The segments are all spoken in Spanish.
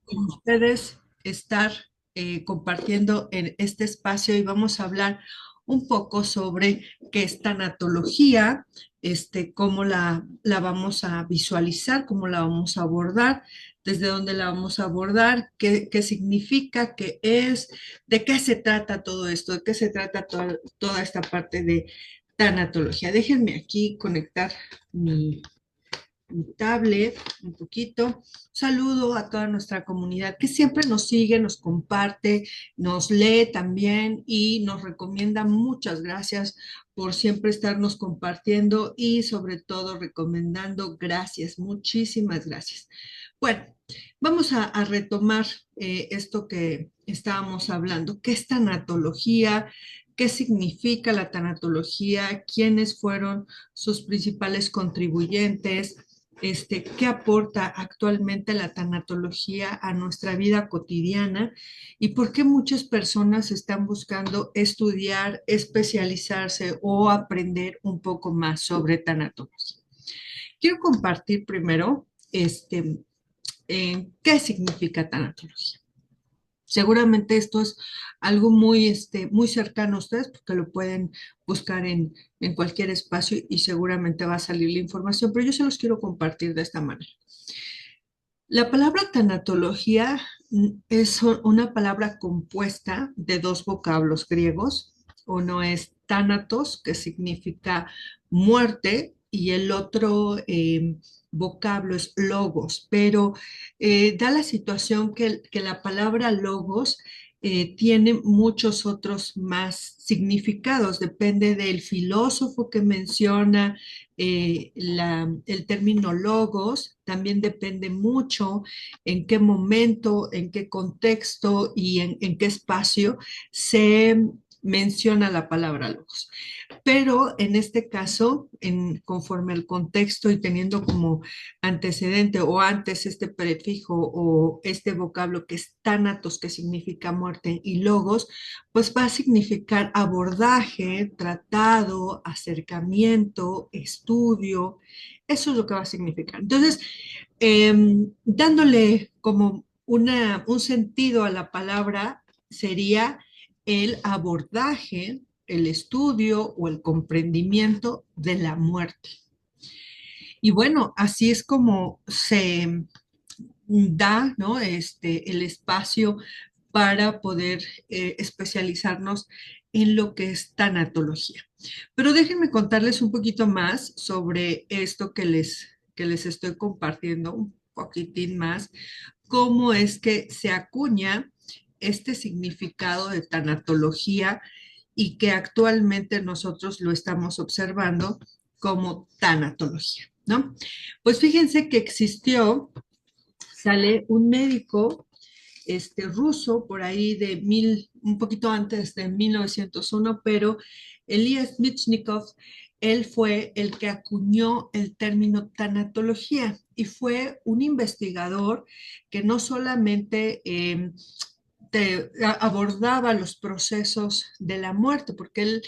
con ustedes estar compartiendo en este espacio y vamos a hablar un poco sobre qué es tanatología, cómo la vamos a visualizar, cómo la vamos a abordar, desde dónde la vamos a abordar, qué significa, qué es, de qué se trata todo esto, de qué se trata toda esta parte de tanatología. Déjenme aquí conectar mi tablet un poquito. Saludo a toda nuestra comunidad que siempre nos sigue, nos comparte, nos lee también y nos recomienda. Muchas gracias por siempre estarnos compartiendo y sobre todo recomendando. Gracias, muchísimas gracias. Bueno, vamos a retomar esto que estábamos hablando. ¿Qué es tanatología? ¿Qué significa la tanatología? ¿Quiénes fueron sus principales contribuyentes? ¿Qué aporta actualmente la tanatología a nuestra vida cotidiana y por qué muchas personas están buscando estudiar, especializarse o aprender un poco más sobre tanatología? Quiero compartir primero qué significa tanatología. Seguramente esto es algo muy cercano a ustedes porque lo pueden buscar en cualquier espacio y seguramente va a salir la información, pero yo se los quiero compartir de esta manera. La palabra tanatología es una palabra compuesta de dos vocablos griegos. Uno es thanatos, que significa muerte, y el otro vocablo es logos, pero da la situación que la palabra logos tiene muchos otros más significados, depende del filósofo que menciona el término logos, también depende mucho en qué momento, en qué contexto y en qué espacio se menciona la palabra logos. Pero en este caso, conforme al contexto y teniendo como antecedente o antes este prefijo o este vocablo que es tánatos, que significa muerte, y logos, pues va a significar abordaje, tratado, acercamiento, estudio. Eso es lo que va a significar. Entonces, dándole como un sentido a la palabra, sería el abordaje, el estudio o el comprendimiento de la muerte. Y bueno, así es como se da, ¿no? El espacio para poder especializarnos en lo que es tanatología. Pero déjenme contarles un poquito más sobre esto que les estoy compartiendo, un poquitín más, cómo es que se acuña este significado de tanatología y que actualmente nosotros lo estamos observando como tanatología, ¿no? Pues fíjense que sale un médico ruso por ahí un poquito antes de 1901, pero Elías Michnikov, él fue el que acuñó el término tanatología y fue un investigador que no solamente abordaba los procesos de la muerte, porque él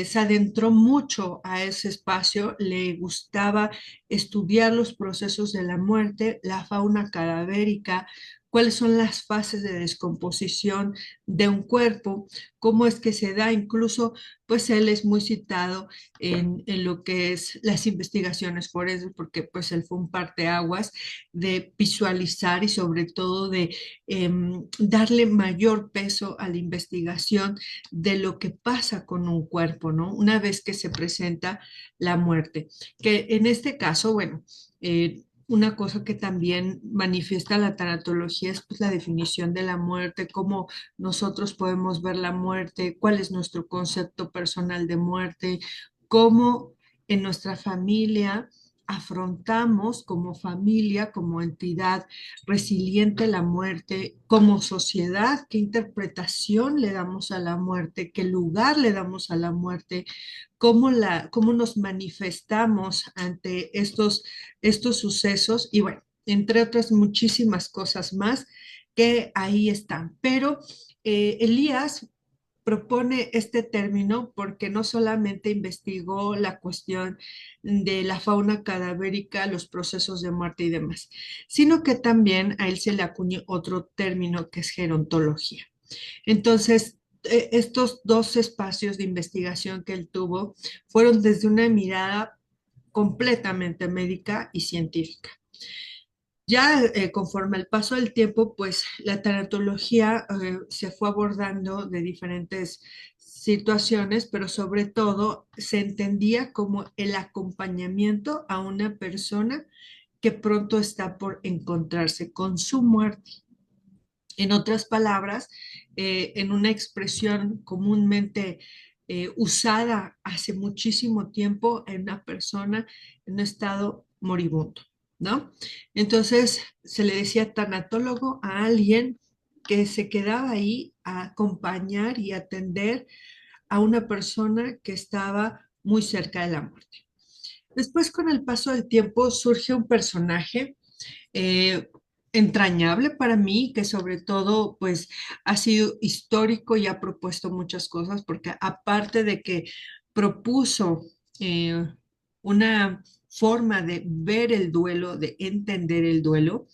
se adentró mucho a ese espacio, le gustaba estudiar los procesos de la muerte, la fauna cadavérica, cuáles son las fases de descomposición de un cuerpo, cómo es que se da, incluso pues él es muy citado en lo que es las investigaciones forenses, porque pues él fue un parteaguas de visualizar y sobre todo de darle mayor peso a la investigación de lo que pasa con un cuerpo, ¿no? Una vez que se presenta la muerte. Que en este caso, bueno, una cosa que también manifiesta la tanatología es pues, la definición de la muerte, cómo nosotros podemos ver la muerte, cuál es nuestro concepto personal de muerte, cómo en nuestra familia afrontamos como familia, como entidad resiliente la muerte, como sociedad, qué interpretación le damos a la muerte, qué lugar le damos a la muerte, cómo nos manifestamos ante estos sucesos y bueno, entre otras muchísimas cosas más que ahí están. Pero Elías propone este término porque no solamente investigó la cuestión de la fauna cadavérica, los procesos de muerte y demás, sino que también a él se le acuñó otro término que es gerontología. Entonces, estos dos espacios de investigación que él tuvo fueron desde una mirada completamente médica y científica. Ya conforme el paso del tiempo, pues la tanatología se fue abordando de diferentes situaciones, pero sobre todo se entendía como el acompañamiento a una persona que pronto está por encontrarse con su muerte. En otras palabras, en una expresión comúnmente usada hace muchísimo tiempo en una persona en un estado moribundo, ¿no? Entonces se le decía tanatólogo a alguien que se quedaba ahí a acompañar y atender a una persona que estaba muy cerca de la muerte. Después, con el paso del tiempo, surge un personaje eh, entrañable para mí, que sobre todo pues ha sido histórico y ha propuesto muchas cosas, porque aparte de que propuso una forma de ver el duelo, de entender el duelo,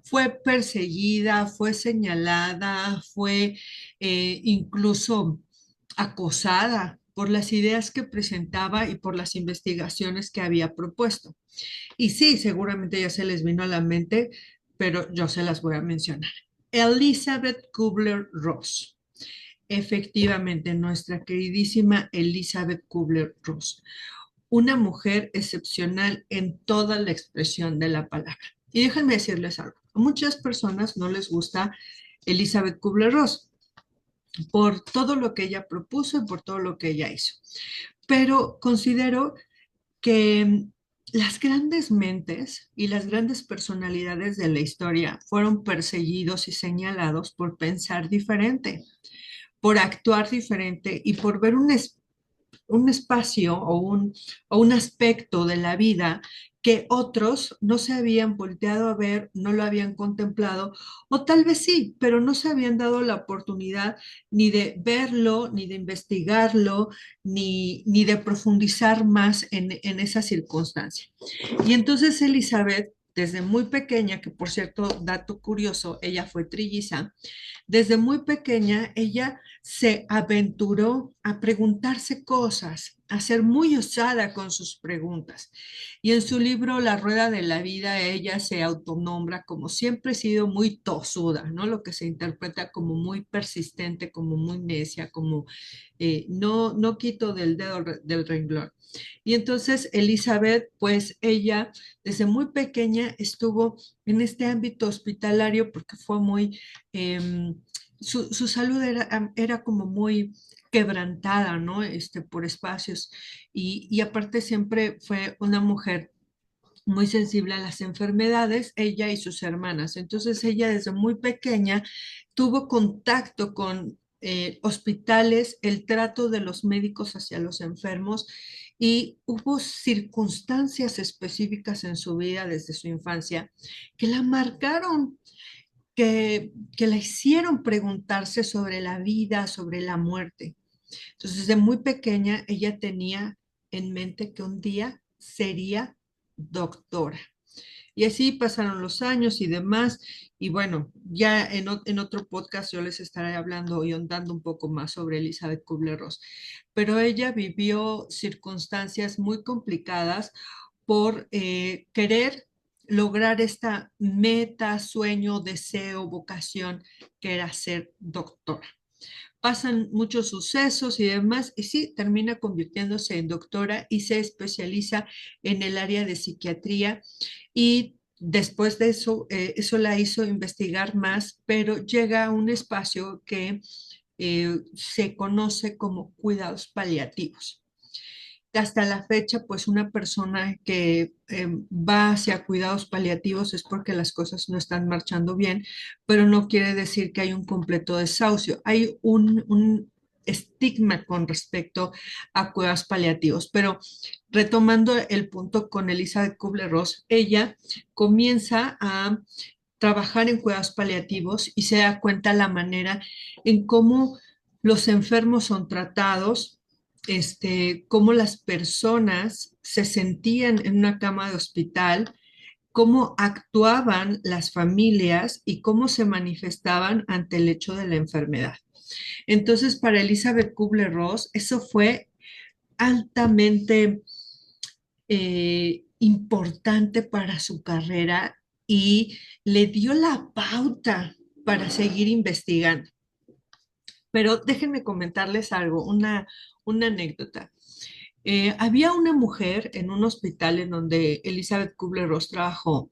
fue perseguida, fue señalada, fue incluso acosada por las ideas que presentaba y por las investigaciones que había propuesto. Y sí, seguramente ya se les vino a la mente, pero yo se las voy a mencionar. Elizabeth Kubler-Ross. Efectivamente, nuestra queridísima Elizabeth Kubler-Ross. Una mujer excepcional en toda la expresión de la palabra. Y déjenme decirles algo. A muchas personas no les gusta Elizabeth Kubler-Ross por todo lo que ella propuso y por todo lo que ella hizo. Pero considero que las grandes mentes y las grandes personalidades de la historia fueron perseguidos y señalados por pensar diferente, por actuar diferente y por ver un espacio o un aspecto de la vida que otros no se habían volteado a ver, no lo habían contemplado, o tal vez sí, pero no se habían dado la oportunidad ni de verlo, ni de investigarlo, ni de profundizar más en esa circunstancia. Y entonces Elizabeth, desde muy pequeña, que por cierto, dato curioso, ella fue trilliza, desde muy pequeña ella se aventuró a preguntarse cosas, a ser muy osada con sus preguntas. Y en su libro La Rueda de la Vida, ella se autonombra como siempre he sido muy tosuda, ¿no? Lo que se interpreta como muy persistente, como muy necia, como no quito del dedo del renglón. Y entonces Elizabeth, pues ella desde muy pequeña estuvo en este ámbito hospitalario porque fue muy, su salud era como muy quebrantada, ¿no? Por espacios. Y aparte siempre fue una mujer muy sensible a las enfermedades, ella y sus hermanas. Entonces ella desde muy pequeña tuvo contacto con hospitales, el trato de los médicos hacia los enfermos y hubo circunstancias específicas en su vida desde su infancia que la marcaron, que la hicieron preguntarse sobre la vida, sobre la muerte. Entonces, desde muy pequeña, ella tenía en mente que un día sería doctora. Y así pasaron los años y demás. Y bueno, ya en otro podcast yo les estaré hablando y ondando un poco más sobre Elizabeth Kubler-Ross. Pero ella vivió circunstancias muy complicadas por querer lograr esta meta, sueño, deseo, vocación, que era ser doctora. Pasan muchos sucesos y demás, y sí, termina convirtiéndose en doctora y se especializa en el área de psiquiatría y después de eso, eso la hizo investigar más, pero llega a un espacio que se conoce como cuidados paliativos. Hasta la fecha, pues una persona que va hacia cuidados paliativos es porque las cosas no están marchando bien, pero no quiere decir que hay un completo desahucio. Hay un estigma con respecto a cuidados paliativos. Pero retomando el punto con Elizabeth Kubler-Ross, ella comienza a trabajar en cuidados paliativos y se da cuenta la manera en cómo los enfermos son tratados, cómo las personas se sentían en una cama de hospital, cómo actuaban las familias y cómo se manifestaban ante el hecho de la enfermedad. Entonces, para Elizabeth Kubler-Ross, eso fue altamente importante para su carrera y le dio la pauta para seguir investigando. Pero déjenme comentarles algo, una anécdota. Había una mujer en un hospital en donde Elizabeth Kubler-Ross trabajó,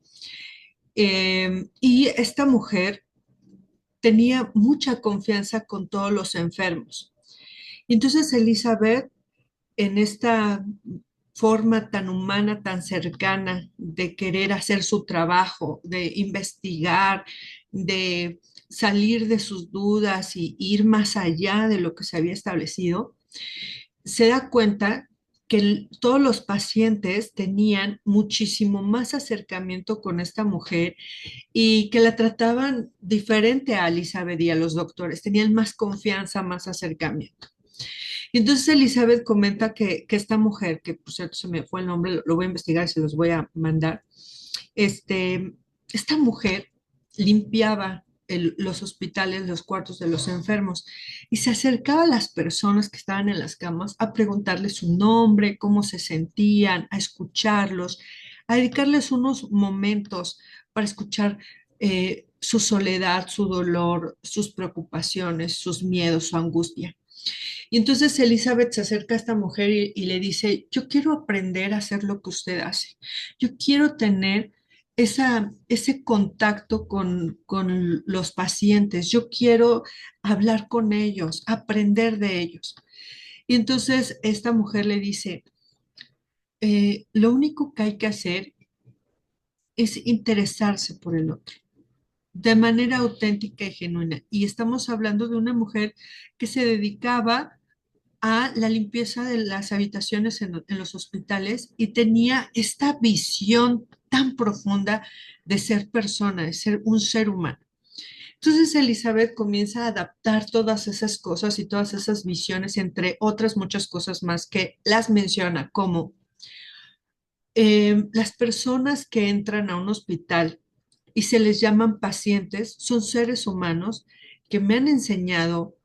y esta mujer tenía mucha confianza con todos los enfermos. Y entonces Elizabeth, en esta forma tan humana, tan cercana de querer hacer su trabajo, de investigar, de salir de sus dudas y ir más allá de lo que se había establecido, se da cuenta que todos los pacientes tenían muchísimo más acercamiento con esta mujer y que la trataban diferente a Elizabeth y a los doctores, tenían más confianza, más acercamiento. Y entonces Elizabeth comenta que esta mujer, que por cierto se me fue el nombre, lo voy a investigar y se los voy a mandar, este, esta mujer limpiaba los hospitales, los cuartos de los enfermos y se acercaba a las personas que estaban en las camas a preguntarles su nombre, cómo se sentían, a escucharlos, a dedicarles unos momentos para escuchar su soledad, su dolor, sus preocupaciones, sus miedos, su angustia. Y entonces Elizabeth se acerca a esta mujer y le dice, yo quiero aprender a hacer lo que usted hace. Yo quiero tener ese contacto con los pacientes. Yo quiero hablar con ellos, aprender de ellos. Y entonces esta mujer le dice, lo único que hay que hacer es interesarse por el otro de manera auténtica y genuina. Y estamos hablando de una mujer que se dedicaba a la limpieza de las habitaciones en los hospitales y tenía esta visión tan profunda de ser persona, de ser un ser humano. Entonces Elizabeth comienza a adaptar todas esas cosas y todas esas visiones, entre otras muchas cosas más que las menciona, como las personas que entran a un hospital y se les llaman pacientes son seres humanos que me han enseñado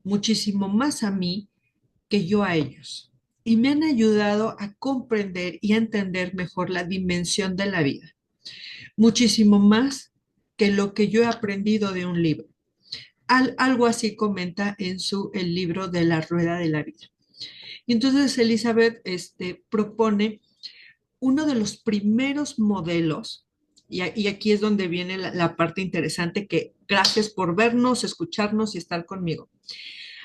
muchísimo más a mí que yo a ellos y me han ayudado a comprender y a entender mejor la dimensión de la vida, muchísimo más que lo que yo he aprendido de un libro. Algo así comenta en el libro de la Rueda de la Vida. Y entonces Elizabeth propone uno de los primeros modelos, y aquí es donde viene la parte interesante, que gracias por vernos, escucharnos y estar conmigo.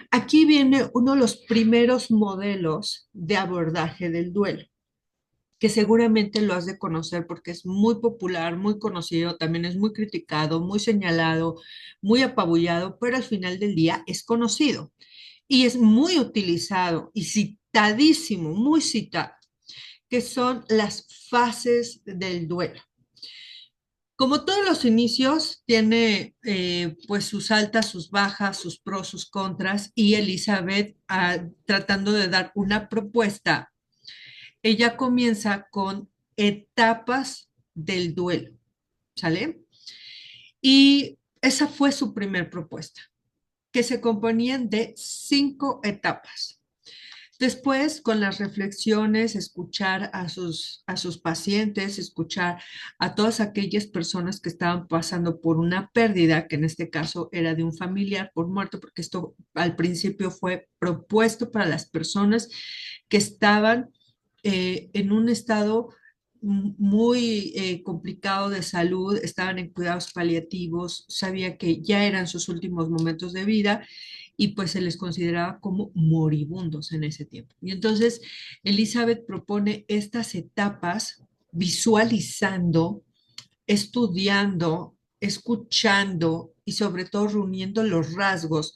Aquí viene uno de los primeros modelos de abordaje del duelo, que seguramente lo has de conocer porque es muy popular, muy conocido, también es muy criticado, muy señalado, muy apabullado, pero al final del día es conocido y es muy utilizado y citadísimo, muy citado, que son las fases del duelo. Como todos los inicios, tiene pues sus altas, sus bajas, sus pros, sus contras, y Elizabeth, tratando de dar una propuesta, ella comienza con etapas del duelo, ¿sale? Y esa fue su primer propuesta, que se componían de 5 etapas. Después, con las reflexiones, escuchar a sus pacientes, escuchar a todas aquellas personas que estaban pasando por una pérdida, que en este caso era de un familiar por muerto, porque esto al principio fue propuesto para las personas que estaban en un estado muy complicado de salud, estaban en cuidados paliativos, sabía que ya eran sus últimos momentos de vida y pues se les consideraba como moribundos en ese tiempo. Y entonces Elizabeth propone estas etapas visualizando, estudiando, escuchando y sobre todo reuniendo los rasgos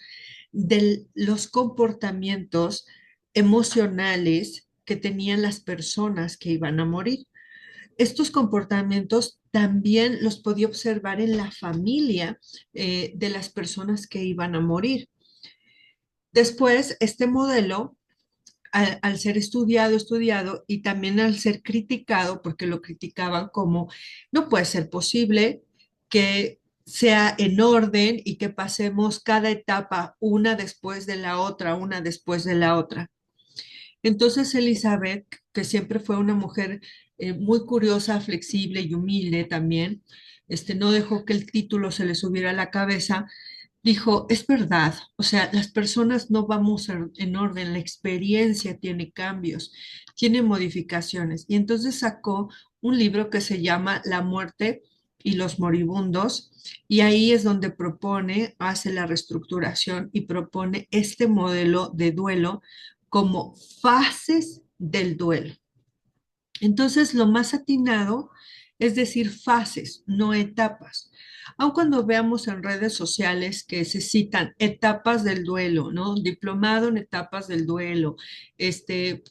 de los comportamientos emocionales que tenían las personas que iban a morir. Estos comportamientos también los podía observar en la familia de las personas que iban a morir. Después, este modelo, al ser estudiado y también al ser criticado, porque lo criticaban como no puede ser posible que sea en orden y que pasemos cada etapa una después de la otra, una después de la otra. Entonces Elizabeth, que siempre fue una mujer muy curiosa, flexible y humilde también, no dejó que el título se le subiera a la cabeza, dijo, es verdad, o sea, las personas no vamos en orden, la experiencia tiene cambios, tiene modificaciones. Y entonces sacó un libro que se llama La muerte y los moribundos, y ahí es donde propone, hace la reestructuración y propone este modelo de duelo como fases del duelo. Entonces, lo más atinado es decir fases, no etapas. Aun cuando veamos en redes sociales que se citan etapas del duelo, ¿no? Diplomado en etapas del duelo,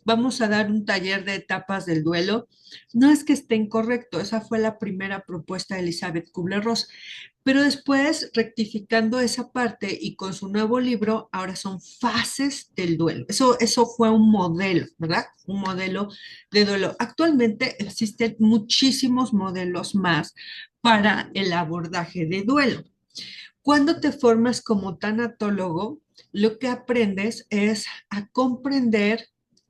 vamos a dar un taller de etapas del duelo, no es que esté incorrecto, esa fue la primera propuesta de Elizabeth Kubler-Ross, pero después, rectificando esa parte y con su nuevo libro, ahora son fases del duelo. Eso fue un modelo, ¿verdad? Un modelo de duelo. Actualmente existen muchísimos modelos más para el abordaje de duelo. Cuando te formas como tanatólogo, lo que aprendes es a comprender,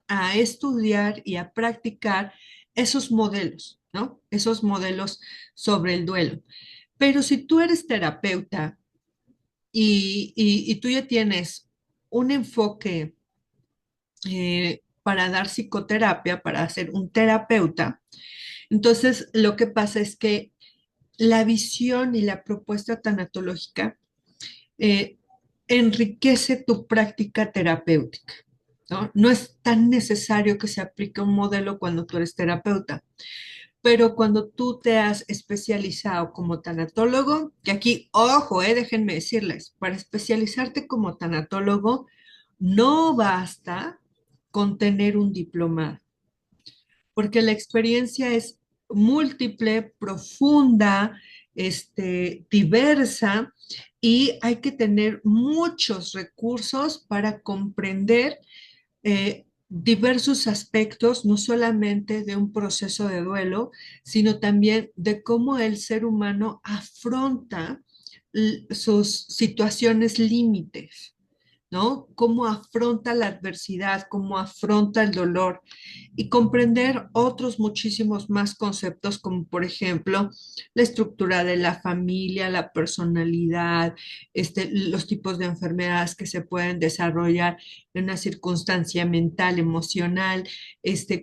a estudiar y a practicar esos modelos, ¿no? Esos modelos sobre el duelo. Pero si tú eres terapeuta y tú ya tienes un enfoque para dar psicoterapia, para ser un terapeuta, entonces lo que pasa es que la visión y la propuesta tanatológica eh, enriquece tu práctica terapéutica, ¿no? No es tan necesario que se aplique un modelo cuando tú eres terapeuta. Pero cuando tú te has especializado como tanatólogo, que aquí, ojo, déjenme decirles, para especializarte como tanatólogo, no basta con tener un diplomado, porque la experiencia es múltiple, profunda, diversa, y hay que tener muchos recursos para comprender diversos aspectos, no solamente de un proceso de duelo, sino también de cómo el ser humano afronta sus situaciones límites, ¿no? Cómo afronta la adversidad, cómo afronta el dolor y comprender otros muchísimos más conceptos, como por ejemplo la estructura de la familia, la personalidad, los tipos de enfermedades que se pueden desarrollar en una circunstancia mental, emocional,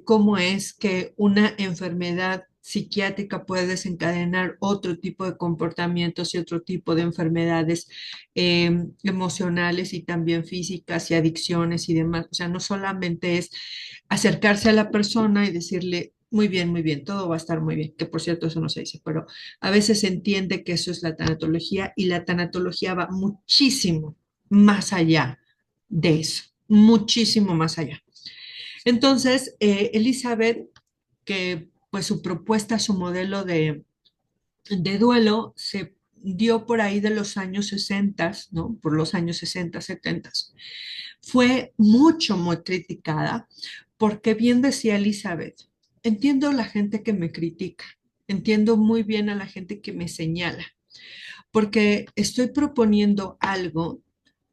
cómo es que una enfermedad psiquiátrica puede desencadenar otro tipo de comportamientos y otro tipo de enfermedades emocionales y también físicas y adicciones y demás. O sea, no solamente es acercarse a la persona y decirle, muy bien, todo va a estar muy bien, que por cierto eso no se dice, pero a veces se entiende que eso es la tanatología y la tanatología va muchísimo más allá de eso, muchísimo más allá. Entonces, Elizabeth, que pues su propuesta, su modelo de duelo se dio por ahí de los años 60, ¿no? Por los años 60, 70. Fue mucho, muy criticada porque bien decía Elizabeth, entiendo a la gente que me critica, entiendo muy bien a la gente que me señala, porque estoy proponiendo algo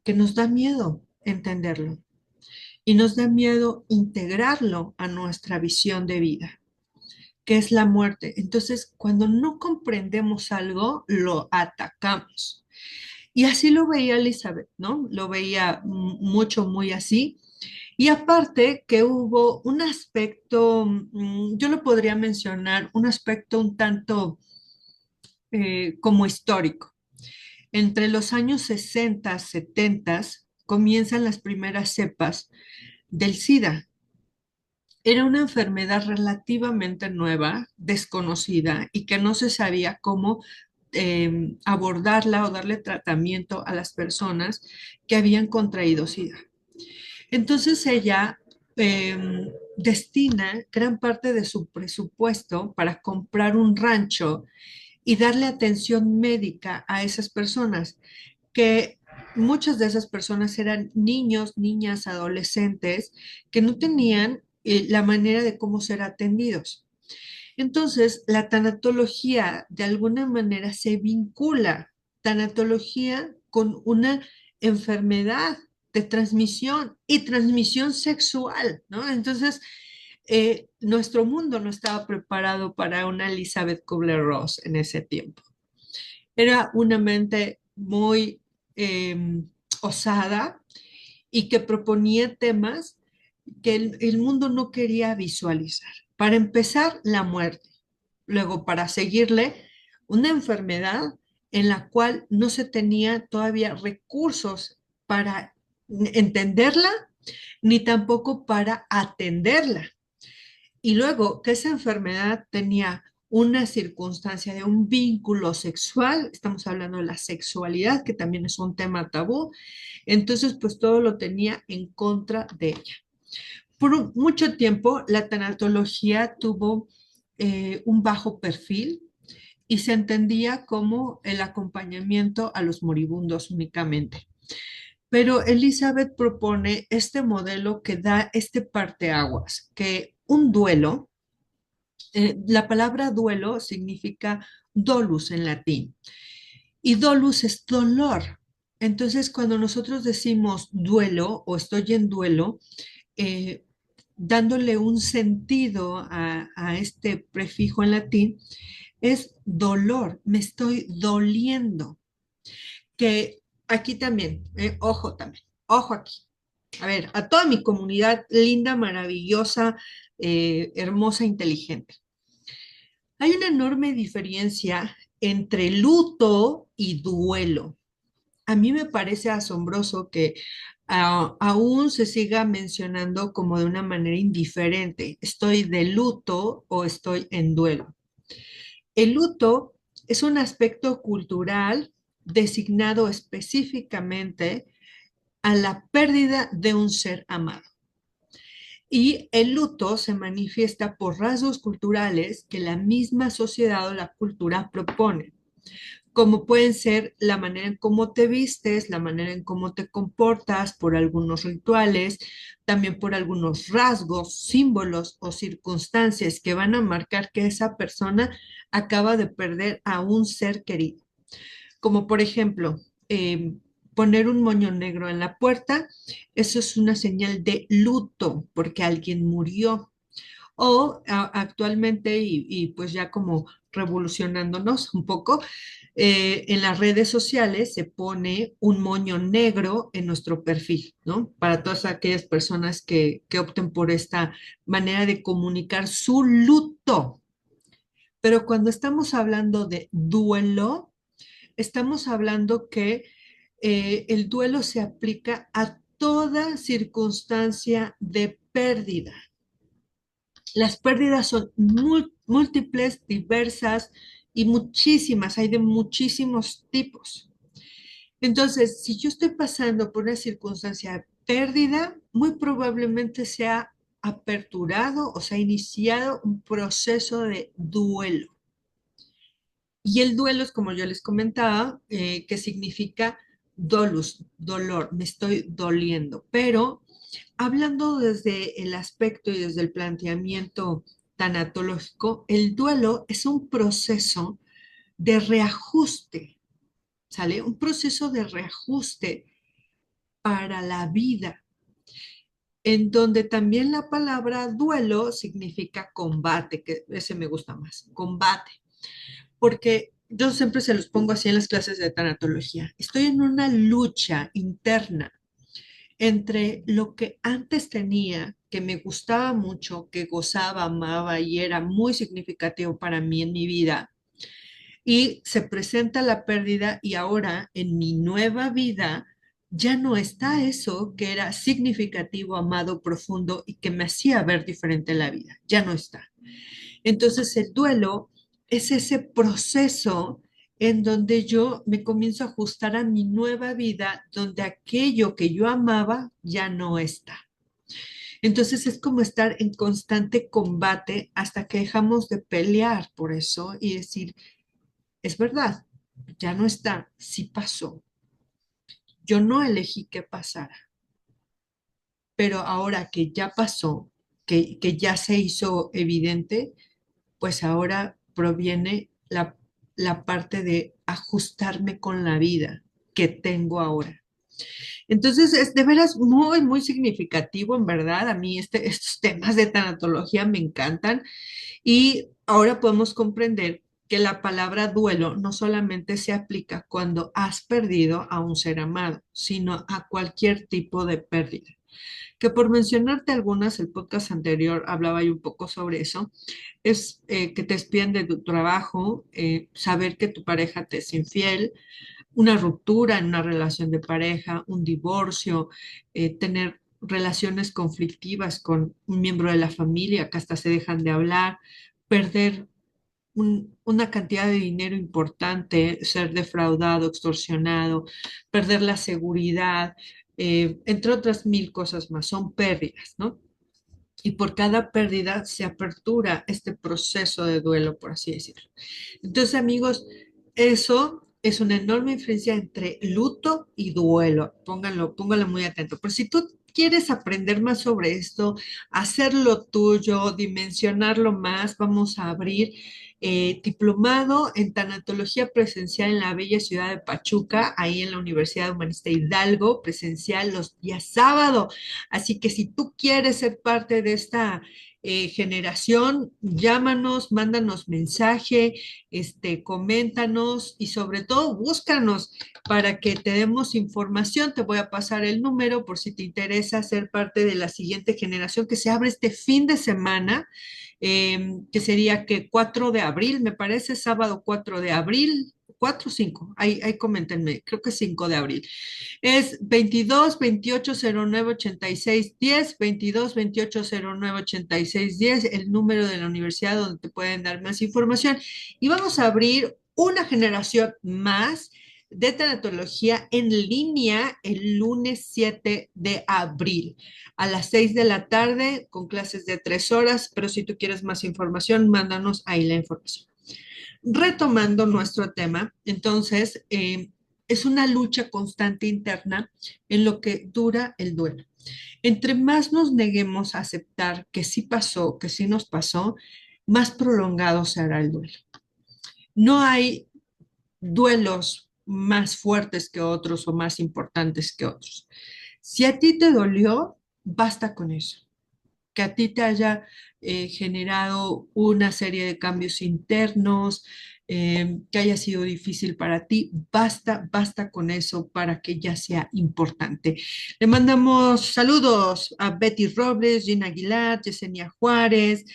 que nos da miedo entenderlo y nos da miedo integrarlo a nuestra visión de vida, que es la muerte. Entonces, cuando no comprendemos algo, lo atacamos. Y así lo veía Elizabeth, ¿no? Lo veía mucho, muy así. Y aparte que hubo un aspecto, yo lo podría mencionar, un aspecto un tanto como histórico. Entre los años 60, 70 comienzan las primeras cepas del SIDA. Era una enfermedad relativamente nueva, desconocida y que no se sabía cómo abordarla o darle tratamiento a las personas que habían contraído SIDA. Entonces ella eh, destina gran parte de su presupuesto para comprar un rancho y darle atención médica a esas personas que muchas de esas personas eran niños, niñas, adolescentes que no tenían la manera de cómo ser atendidos. Entonces, la tanatología de alguna manera se vincula tanatología con una enfermedad de transmisión y transmisión sexual, ¿no? Entonces, nuestro mundo no estaba preparado para una Elizabeth Kubler-Ross en ese tiempo. Era una mente muy osada y que proponía temas que el mundo no quería visualizar. Para empezar, la muerte. Luego, para seguirle, una enfermedad en la cual no se tenía todavía recursos para entenderla, ni tampoco para atenderla. Y luego que esa enfermedad tenía una circunstancia de un vínculo sexual, estamos hablando de la sexualidad, que también es un tema tabú, entonces pues todo lo tenía en contra de ella. Por mucho tiempo la tanatología tuvo un bajo perfil y se entendía como el acompañamiento a los moribundos únicamente. Pero Elizabeth propone este modelo que da este parteaguas, que un duelo, la palabra duelo significa dolus en latín y dolus es dolor. Entonces, cuando nosotros decimos duelo o estoy en duelo, eh, dándole un sentido a este prefijo en latín, es dolor, me estoy doliendo. Que aquí también, ojo también, ojo aquí. A ver, a toda mi comunidad linda, maravillosa, hermosa, inteligente. Hay una enorme diferencia entre luto y duelo. A mí me parece asombroso que aún se siga mencionando como de una manera indiferente. Estoy de luto o estoy en duelo. El luto es un aspecto cultural designado específicamente a la pérdida de un ser amado. Y el luto se manifiesta por rasgos culturales que la misma sociedad o la cultura propone, como pueden ser la manera en cómo te vistes, la manera en cómo te comportas, por algunos rituales, también por algunos rasgos, símbolos o circunstancias que van a marcar que esa persona acaba de perder a un ser querido. Como por ejemplo, poner un moño negro en la puerta, eso es una señal de luto porque alguien murió. O actualmente, pues ya como revolucionándonos un poco, en las redes sociales se pone un moño negro en nuestro perfil, ¿no? Para todas aquellas personas que opten por esta manera de comunicar su luto. Pero cuando estamos hablando de duelo, estamos hablando que el duelo se aplica a toda circunstancia de pérdida. Las pérdidas son múltiples, diversas y muchísimas, hay de muchísimos tipos. Entonces, si yo estoy pasando por una circunstancia de pérdida, muy probablemente se ha aperturado o se ha iniciado un proceso de duelo. Y el duelo es, como yo les comentaba, que significa dolus, dolor, me estoy doliendo. Pero hablando desde el aspecto y desde el planteamiento tanatológico, el duelo es un proceso de reajuste, ¿sale? Un proceso de reajuste para la vida, en donde también la palabra duelo significa combate, que ese me gusta más, combate, porque yo siempre se los pongo así en las clases de tanatología. Estoy en una lucha interna entre lo que antes tenía, que me gustaba mucho, que gozaba, amaba y era muy significativo para mí en mi vida, y se presenta la pérdida y ahora en mi nueva vida ya no está eso que era significativo, amado, profundo y que me hacía ver diferente la vida, ya no está. Entonces el duelo es ese proceso en donde yo me comienzo a ajustar a mi nueva vida, donde aquello que yo amaba ya no está. Entonces es como estar en constante combate hasta que dejamos de pelear por eso y decir, es verdad, ya no está, sí pasó. Yo no elegí que pasara, pero ahora que ya pasó, que ya se hizo evidente, pues ahora proviene la parte de ajustarme con la vida que tengo ahora. Entonces, es de veras muy, muy significativo, en verdad. A mí estos temas de tanatología me encantan y ahora podemos comprender que la palabra duelo no solamente se aplica cuando has perdido a un ser amado, sino a cualquier tipo de pérdida. Que por mencionarte algunas, el podcast anterior hablaba yo un poco sobre eso, es que te despiden de tu trabajo, saber que tu pareja te es infiel, una ruptura en una relación de pareja, un divorcio, tener relaciones conflictivas con un miembro de la familia que hasta se dejan de hablar, perder una cantidad de dinero importante, ser defraudado, extorsionado, perder la seguridad, entre otras mil cosas más. Son pérdidas, ¿no? Y por cada pérdida se apertura este proceso de duelo, por así decirlo. Entonces, amigos, eso es una enorme diferencia entre luto y duelo. Pónganlo muy atento. Pero si tú quieres aprender más sobre esto, hacerlo tuyo, dimensionarlo más, vamos a abrir diplomado en tanatología presencial en la bella ciudad de Pachuca, ahí en la Universidad Humanista Hidalgo, presencial los días sábado. Así que si tú quieres ser parte de esta generación, llámanos, mándanos mensaje, coméntanos y sobre todo búscanos para que te demos información. Te voy a pasar el número por si te interesa ser parte de la siguiente generación que se abre este fin de semana, que sería que 4 de abril, me parece, sábado 4 de abril. 4 o 5, ahí coméntenme, creo que 5 de abril. Es 22 28 09 86 10, 22 28 09 86 10, el número de la universidad donde te pueden dar más información. Y vamos a abrir una generación más de tanatología en línea el lunes 7 de abril a las 6 de la tarde con clases de 3 horas, pero si tú quieres más información, mándanos ahí la información. Retomando nuestro tema, entonces, es una lucha constante interna en lo que dura el duelo. Entre más nos neguemos a aceptar que sí pasó, que sí nos pasó, más prolongado se hará el duelo. No hay duelos más fuertes que otros o más importantes que otros. Si a ti te dolió, basta con eso. Que a ti te haya generado una serie de cambios internos, que haya sido difícil para ti, basta con eso para que ya sea importante. Le mandamos saludos a Betty Robles, Gina Aguilar, Yesenia Juárez,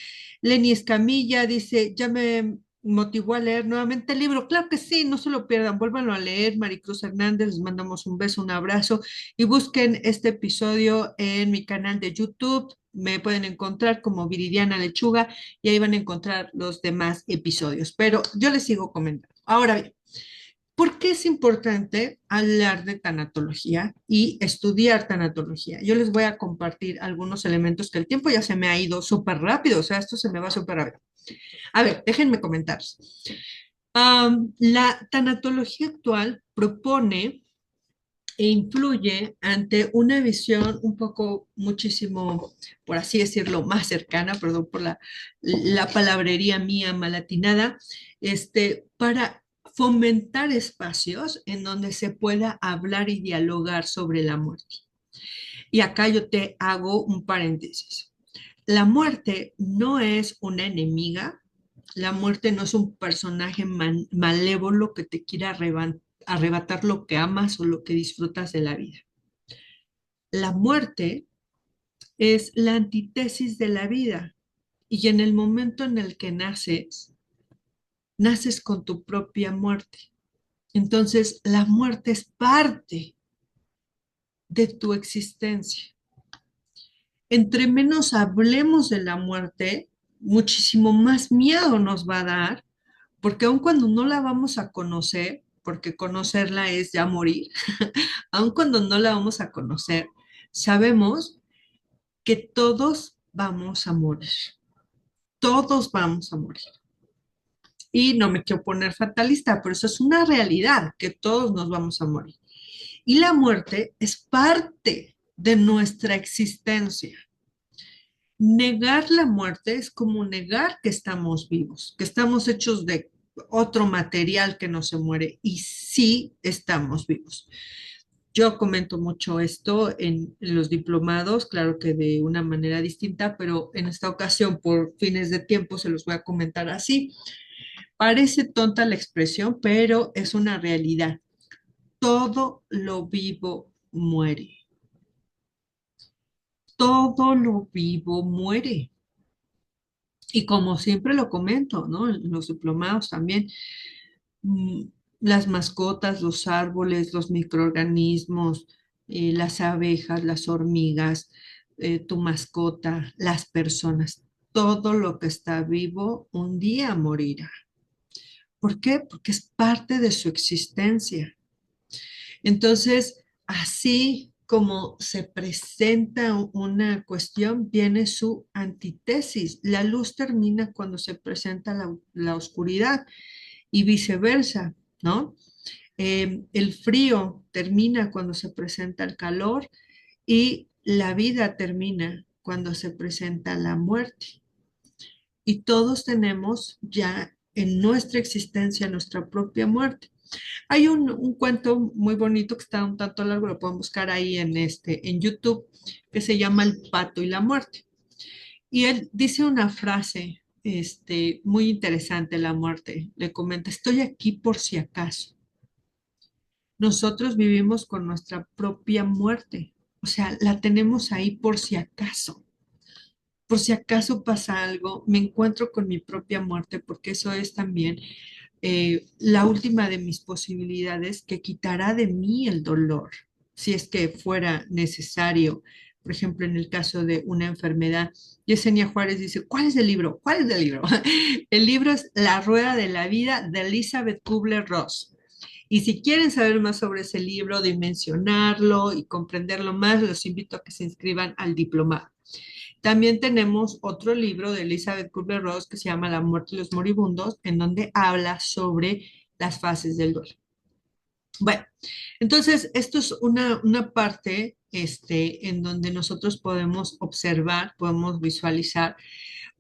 Lenny Escamilla, dice, ya me motivó a leer nuevamente el libro. Claro que sí, no se lo pierdan, vuélvanlo a leer. Maricruz Hernández, les mandamos un beso, un abrazo y busquen este episodio en mi canal de YouTube. Me pueden encontrar como Viridiana Lechuga y ahí van a encontrar los demás episodios. Pero yo les sigo comentando. Ahora bien, ¿por qué es importante hablar de tanatología y estudiar tanatología? Yo les voy a compartir algunos elementos que el tiempo ya se me ha ido súper rápido, o sea, esto se me va súper rápido. A ver, déjenme comentar. La tanatología actual propone e influye ante una visión un poco muchísimo, por así decirlo, más cercana, perdón por la palabrería mía malatinada, para fomentar espacios en donde se pueda hablar y dialogar sobre la muerte. Y acá yo te hago un paréntesis. La muerte no es una enemiga, la muerte no es un personaje malévolo que te quiera arrebatar lo que amas o lo que disfrutas de la vida. La muerte es la antítesis de la vida y en el momento en el que naces, naces con tu propia muerte. Entonces, la muerte es parte de tu existencia. Entre menos hablemos de la muerte, muchísimo más miedo nos va a dar, porque aun cuando no la vamos a conocer, porque conocerla es ya morir, aun cuando no la vamos a conocer, sabemos que todos vamos a morir. Todos vamos a morir. Y no me quiero poner fatalista, pero eso es una realidad, que todos nos vamos a morir. Y la muerte es parte de nuestra existencia. Negar la muerte es como negar que estamos vivos, que estamos hechos de otro material que no se muere y sí estamos vivos. Yo comento mucho esto en los diplomados, claro que de una manera distinta, pero en esta ocasión, por fines de tiempo, se los voy a comentar así. Parece tonta la expresión, pero es una realidad. Todo lo vivo muere. Todo lo vivo muere. Y como siempre lo comento, ¿no? En los diplomados también, mm, las mascotas, los árboles, los microorganismos, las abejas, las hormigas, tu mascota, las personas, todo lo que está vivo un día morirá. ¿Por qué? Porque es parte de su existencia. Entonces, así como se presenta una cuestión, viene su antítesis. La luz termina cuando se presenta la oscuridad y viceversa, ¿no? El frío termina cuando se presenta el calor y la vida termina cuando se presenta la muerte. Y todos tenemos ya en nuestra existencia nuestra propia muerte. Hay un cuento muy bonito que está un tanto largo, lo pueden buscar ahí en YouTube, que se llama El pato y la muerte. Y él dice una frase muy interesante, la muerte. Le comenta, estoy aquí por si acaso. Nosotros vivimos con nuestra propia muerte. O sea, la tenemos ahí por si acaso. Por si acaso pasa algo, me encuentro con mi propia muerte, porque eso es también la última de mis posibilidades que quitará de mí el dolor, si es que fuera necesario. Por ejemplo, en el caso de una enfermedad, Yesenia Juárez dice, ¿cuál es el libro? ¿Cuál es el libro? El libro es La Rueda de la Vida de Elizabeth Kubler-Ross. Y si quieren saber más sobre ese libro, dimensionarlo y comprenderlo más, los invito a que se inscriban al diplomado. También tenemos otro libro de Elizabeth Kubler-Ross que se llama La muerte y los moribundos, en donde habla sobre las fases del duelo. Bueno, entonces esto es una parte en donde nosotros podemos observar, podemos visualizar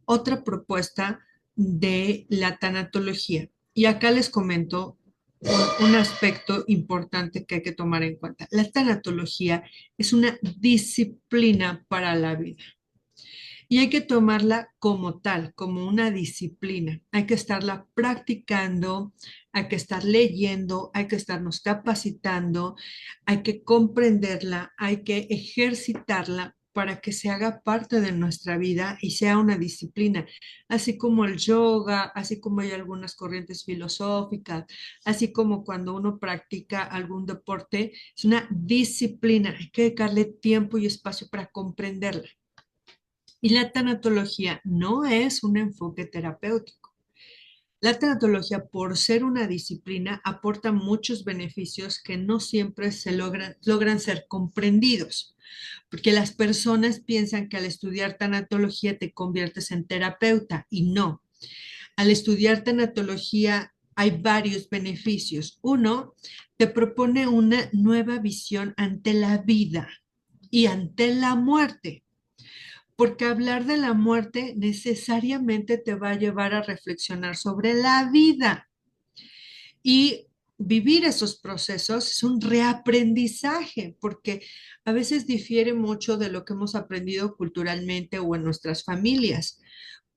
otra propuesta de la tanatología. Y acá les comento un aspecto importante que hay que tomar en cuenta. La tanatología es una disciplina para la vida. Y hay que tomarla como tal, como una disciplina. Hay que estarla practicando, hay que estar leyendo, hay que estarnos capacitando, hay que comprenderla, hay que ejercitarla para que se haga parte de nuestra vida y sea una disciplina, así como el yoga, así como hay algunas corrientes filosóficas, así como cuando uno practica algún deporte, es una disciplina, hay que dedicarle tiempo y espacio para comprenderla. Y la tanatología no es un enfoque terapéutico. La tanatología, por ser una disciplina, aporta muchos beneficios que no siempre logran ser comprendidos, porque las personas piensan que al estudiar tanatología te conviertes en terapeuta y no. Al estudiar tanatología hay varios beneficios. Uno, te propone una nueva visión ante la vida y ante la muerte, porque hablar de la muerte necesariamente te va a llevar a reflexionar sobre la vida y vivir esos procesos es un reaprendizaje, porque a veces difiere mucho de lo que hemos aprendido culturalmente o en nuestras familias.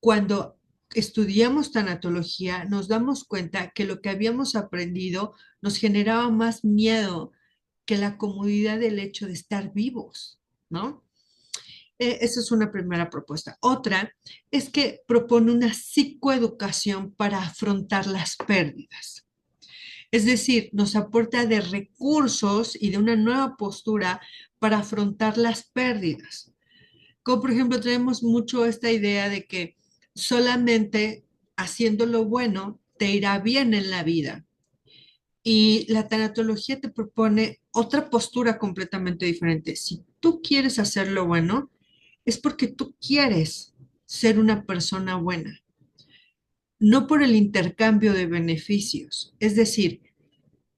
Cuando estudiamos tanatología, nos damos cuenta que lo que habíamos aprendido nos generaba más miedo que la comodidad del hecho de estar vivos, ¿no? Esa es una primera propuesta. Otra es que propone una psicoeducación para afrontar las pérdidas. Es decir, nos aporta de recursos y de una nueva postura para afrontar las pérdidas. Como por ejemplo, tenemos mucho esta idea de que solamente haciendo lo bueno te irá bien en la vida. Y la tanatología te propone otra postura completamente diferente. Si tú quieres hacer lo bueno, es porque tú quieres ser una persona buena, no por el intercambio de beneficios. Es decir,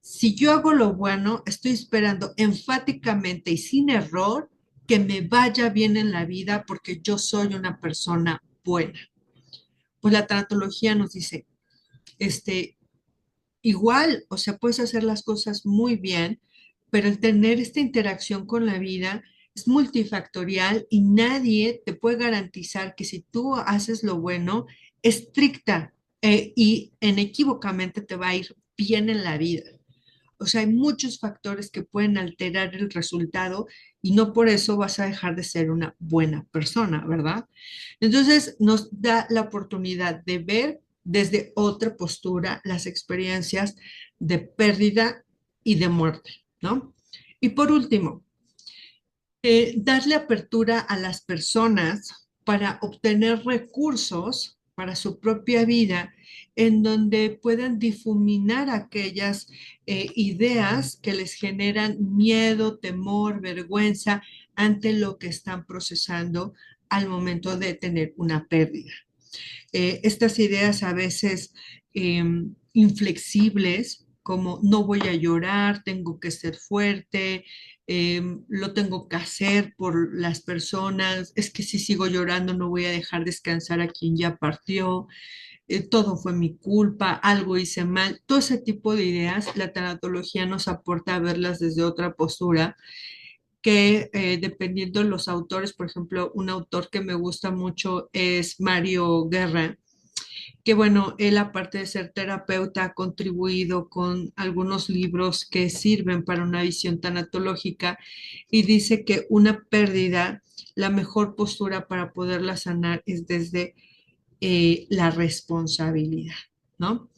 Si yo hago lo bueno, estoy esperando enfáticamente y sin error que me vaya bien en la vida porque yo soy una persona buena. Pues la tanatología nos dice, este, igual, o sea, puedes hacer las cosas muy bien, pero el tener esta interacción con la vida es multifactorial y nadie te puede garantizar que si tú haces lo bueno, estricta y inequívocamente te va a ir bien en la vida. O sea, hay muchos factores que pueden alterar el resultado y no por eso vas a dejar de ser una buena persona, ¿verdad? Entonces, nos da la oportunidad de ver desde otra postura las experiencias de pérdida y de muerte, ¿no? Y por último, darle apertura a las personas para obtener recursos para su propia vida, en donde puedan difuminar aquellas ideas que les generan miedo, temor, vergüenza ante lo que están procesando al momento de tener una pérdida. Estas ideas a veces eh, inflexibles, como no voy a llorar, tengo que ser fuerte, lo tengo que hacer por las personas, es que si sigo llorando no voy a dejar descansar a quien ya partió, todo fue mi culpa, algo hice mal, todo ese tipo de ideas, la tanatología nos aporta a verlas desde otra postura que dependiendo de los autores, por ejemplo, un autor que me gusta mucho es Mario Guerra, que bueno, él aparte de ser terapeuta ha contribuido con algunos libros que sirven para una visión tanatológica y dice que una pérdida, la mejor postura para poderla sanar es desde la responsabilidad, ¿no?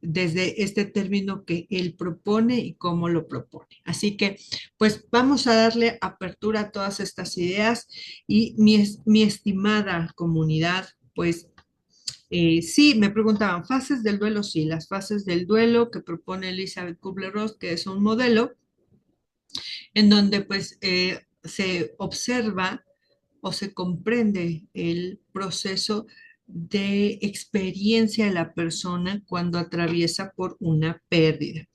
Desde este término que él propone y cómo lo propone. Así que, pues vamos a darle apertura a todas estas ideas y mi estimada comunidad, pues sí, me preguntaban, fases del duelo, sí, las fases del duelo que propone Elizabeth Kubler-Ross, que es un modelo en donde pues se observa o se comprende el proceso de experiencia de la persona cuando atraviesa por una pérdida.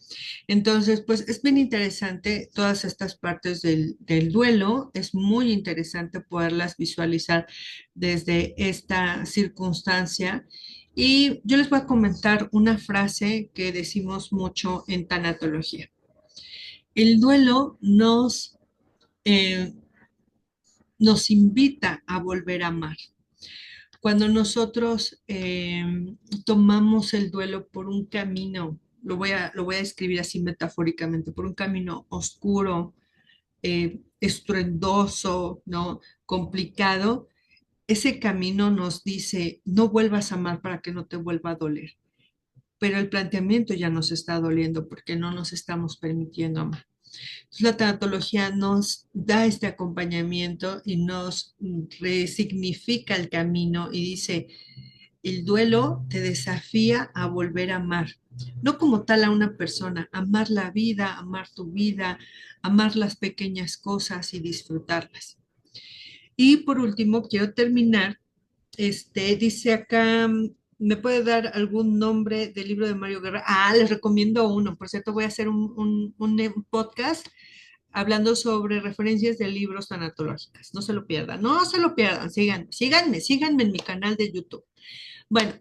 Entonces, pues es bien interesante todas estas partes del duelo, es muy interesante poderlas visualizar desde esta circunstancia. Y yo les voy a comentar una frase que decimos mucho en tanatología. El duelo eh, nos invita a volver a amar. Cuando nosotros tomamos el duelo por un camino, lo voy a describir así metafóricamente, por un camino oscuro, estruendoso, ¿no? Complicado, ese camino nos dice, no vuelvas a amar para que no te vuelva a doler. Pero el planteamiento ya nos está doliendo porque no nos estamos permitiendo amar. La tanatología nos da este acompañamiento y nos resignifica el camino y dice, el duelo te desafía a volver a amar, no como tal a una persona, amar la vida, amar tu vida, amar las pequeñas cosas y disfrutarlas. Y por último, quiero terminar, dice acá, ¿me puede dar algún nombre del libro de Mario Guerra? Ah, les recomiendo uno, por cierto, voy a hacer un podcast hablando sobre referencias de libros tanatológicas. No se lo pierdan, no se lo pierdan, síganme en mi canal de YouTube. Bueno,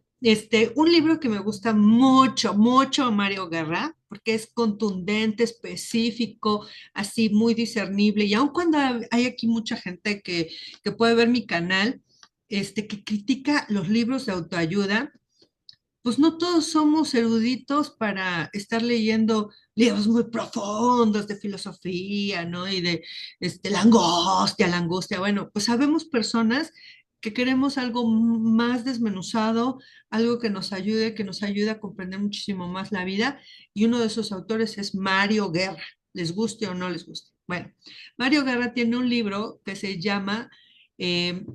un libro que me gusta mucho, mucho, Mario Guerra, porque es contundente, específico, así muy discernible. Y aun cuando hay aquí mucha gente que puede ver mi canal, que critica los libros de autoayuda, pues no todos somos eruditos para estar leyendo libros muy profundos de filosofía, ¿no? Y de la angustia. Bueno, pues sabemos personas que queremos algo más desmenuzado, algo que nos ayude a comprender muchísimo más la vida. Y uno de esos autores es Mario Guerra, les guste o no les guste. Bueno, Mario Guerra tiene un libro que se llama eh,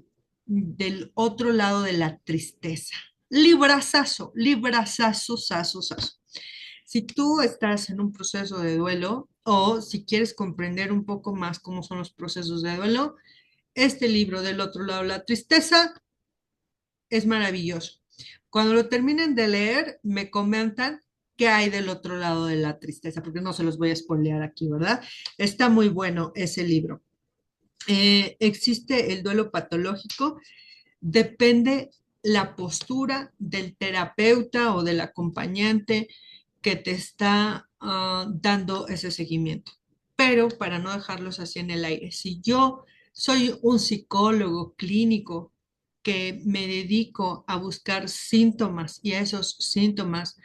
Del otro lado de la tristeza. Librazazo, librazazo, sazo, sazo. Si tú estás en un proceso de duelo o si quieres comprender un poco más cómo son los procesos de duelo, este libro del otro lado de la tristeza es maravilloso. Cuando lo terminen de leer, me comentan qué hay del otro lado de la tristeza, porque no se los voy a spoilear aquí, ¿verdad? Está muy bueno ese libro. Existe el duelo patológico, depende la postura del terapeuta o del acompañante que te está dando ese seguimiento. Pero para no dejarlos así en el aire, si yo soy un psicólogo clínico que me dedico a buscar síntomas y a esos síntomas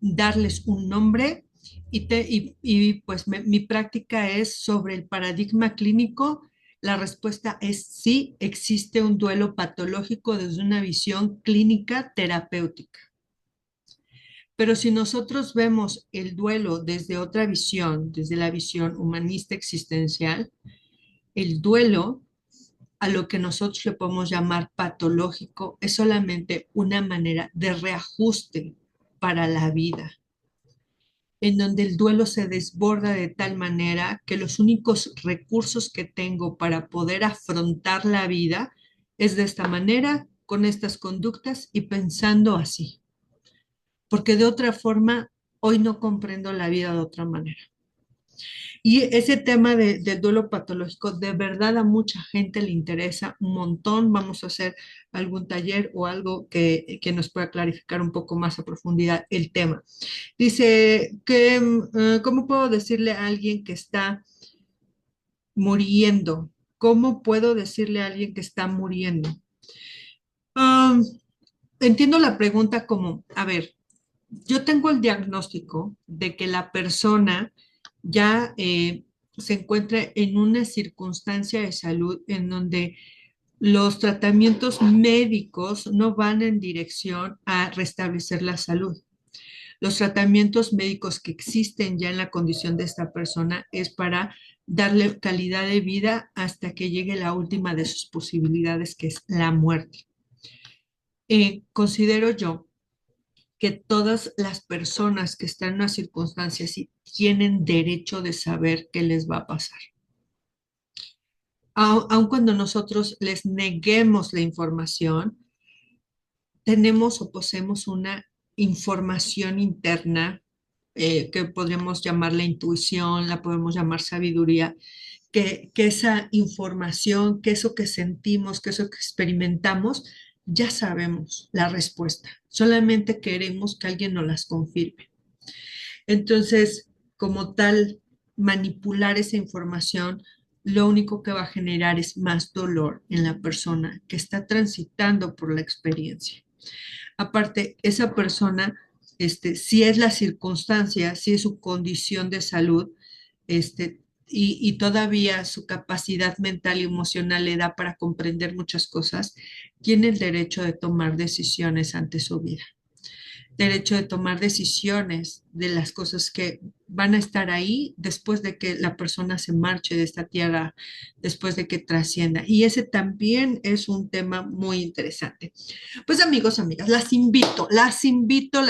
darles un nombre pues mi práctica es sobre el paradigma clínico. La respuesta es sí, existe un duelo patológico desde una visión clínica terapéutica. Pero si nosotros vemos el duelo desde otra visión, desde la visión humanista existencial, el duelo, a lo que nosotros le podemos llamar patológico, es solamente una manera de reajuste para la vida, en donde el duelo se desborda de tal manera que los únicos recursos que tengo para poder afrontar la vida es de esta manera, con estas conductas y pensando así, porque de otra forma hoy no comprendo la vida de otra manera. Y ese tema del duelo patológico de verdad a mucha gente le interesa un montón. Vamos a hacer algún taller o algo que nos pueda clarificar un poco más a profundidad el tema. Dice que, ¿cómo puedo decirle a alguien que está muriendo? ¿Cómo puedo decirle a alguien que está muriendo? Um, Entiendo la pregunta como, a ver, yo tengo el diagnóstico de que la persona ya se encuentra en una circunstancia de salud en donde los tratamientos médicos no van en dirección a restablecer la salud. Los tratamientos médicos que existen ya en la condición de esta persona es para darle calidad de vida hasta que llegue la última de sus posibilidades, que es la muerte. Considero yo que todas las personas que están en una circunstancia así tienen derecho de saber qué les va a pasar. Aun cuando nosotros les neguemos la información, tenemos o poseemos una información interna que podríamos llamar la intuición, la podemos llamar sabiduría, que esa información, que eso que sentimos, que eso que experimentamos, ya sabemos la respuesta. Solamente queremos que alguien nos las confirme. Entonces, como tal, manipular esa información, lo único que va a generar es más dolor en la persona que está transitando por la experiencia. Aparte, esa persona, si es la circunstancia, si es su condición de salud, y todavía su capacidad mental y emocional le da para comprender muchas cosas, tiene el derecho de tomar decisiones ante su vida, derecho de tomar decisiones de las cosas que van a estar ahí después de que la persona se marche de esta tierra, después de que trascienda. Y ese también es un tema muy interesante. Pues amigos, amigas, la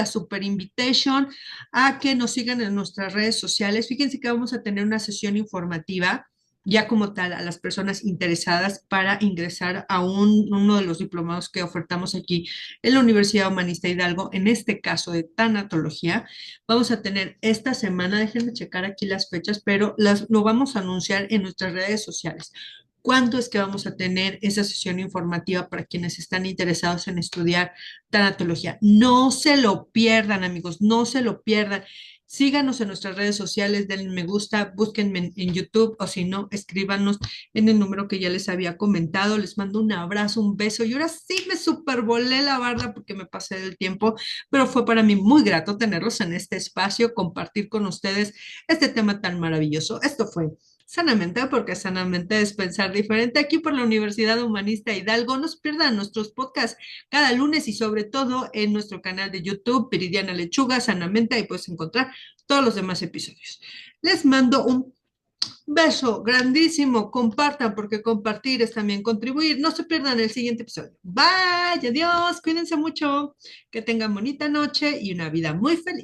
super invitation a que nos sigan en nuestras redes sociales. Fíjense que vamos a tener una sesión informativa ya como tal a las personas interesadas para ingresar a uno de los diplomados que ofertamos aquí en la Universidad Humanista Hidalgo, en este caso de tanatología. Vamos a tener esta semana, déjenme checar aquí las fechas, pero lo vamos a anunciar en nuestras redes sociales. ¿Cuándo es que vamos a tener esa sesión informativa para quienes están interesados en estudiar tanatología? No se lo pierdan, amigos, no se lo pierdan. Síganos en nuestras redes sociales, denle me gusta, búsquenme en YouTube o si no, escríbanos en el número que ya les había comentado. Les mando un abrazo, un beso y ahora sí me supervolé la barda porque me pasé del tiempo, pero fue para mí muy grato tenerlos en este espacio, compartir con ustedes este tema tan maravilloso. Esto fue Sanamente, porque sanamente es pensar diferente aquí por la Universidad Humanista Hidalgo. No se pierdan nuestros podcasts cada lunes y sobre todo en nuestro canal de YouTube, Viridiana Lechuga, Sanamente, ahí puedes encontrar todos los demás episodios. Les mando un beso grandísimo, compartan porque compartir es también contribuir. No se pierdan el siguiente episodio. Bye, adiós, cuídense mucho, que tengan bonita noche y una vida muy feliz.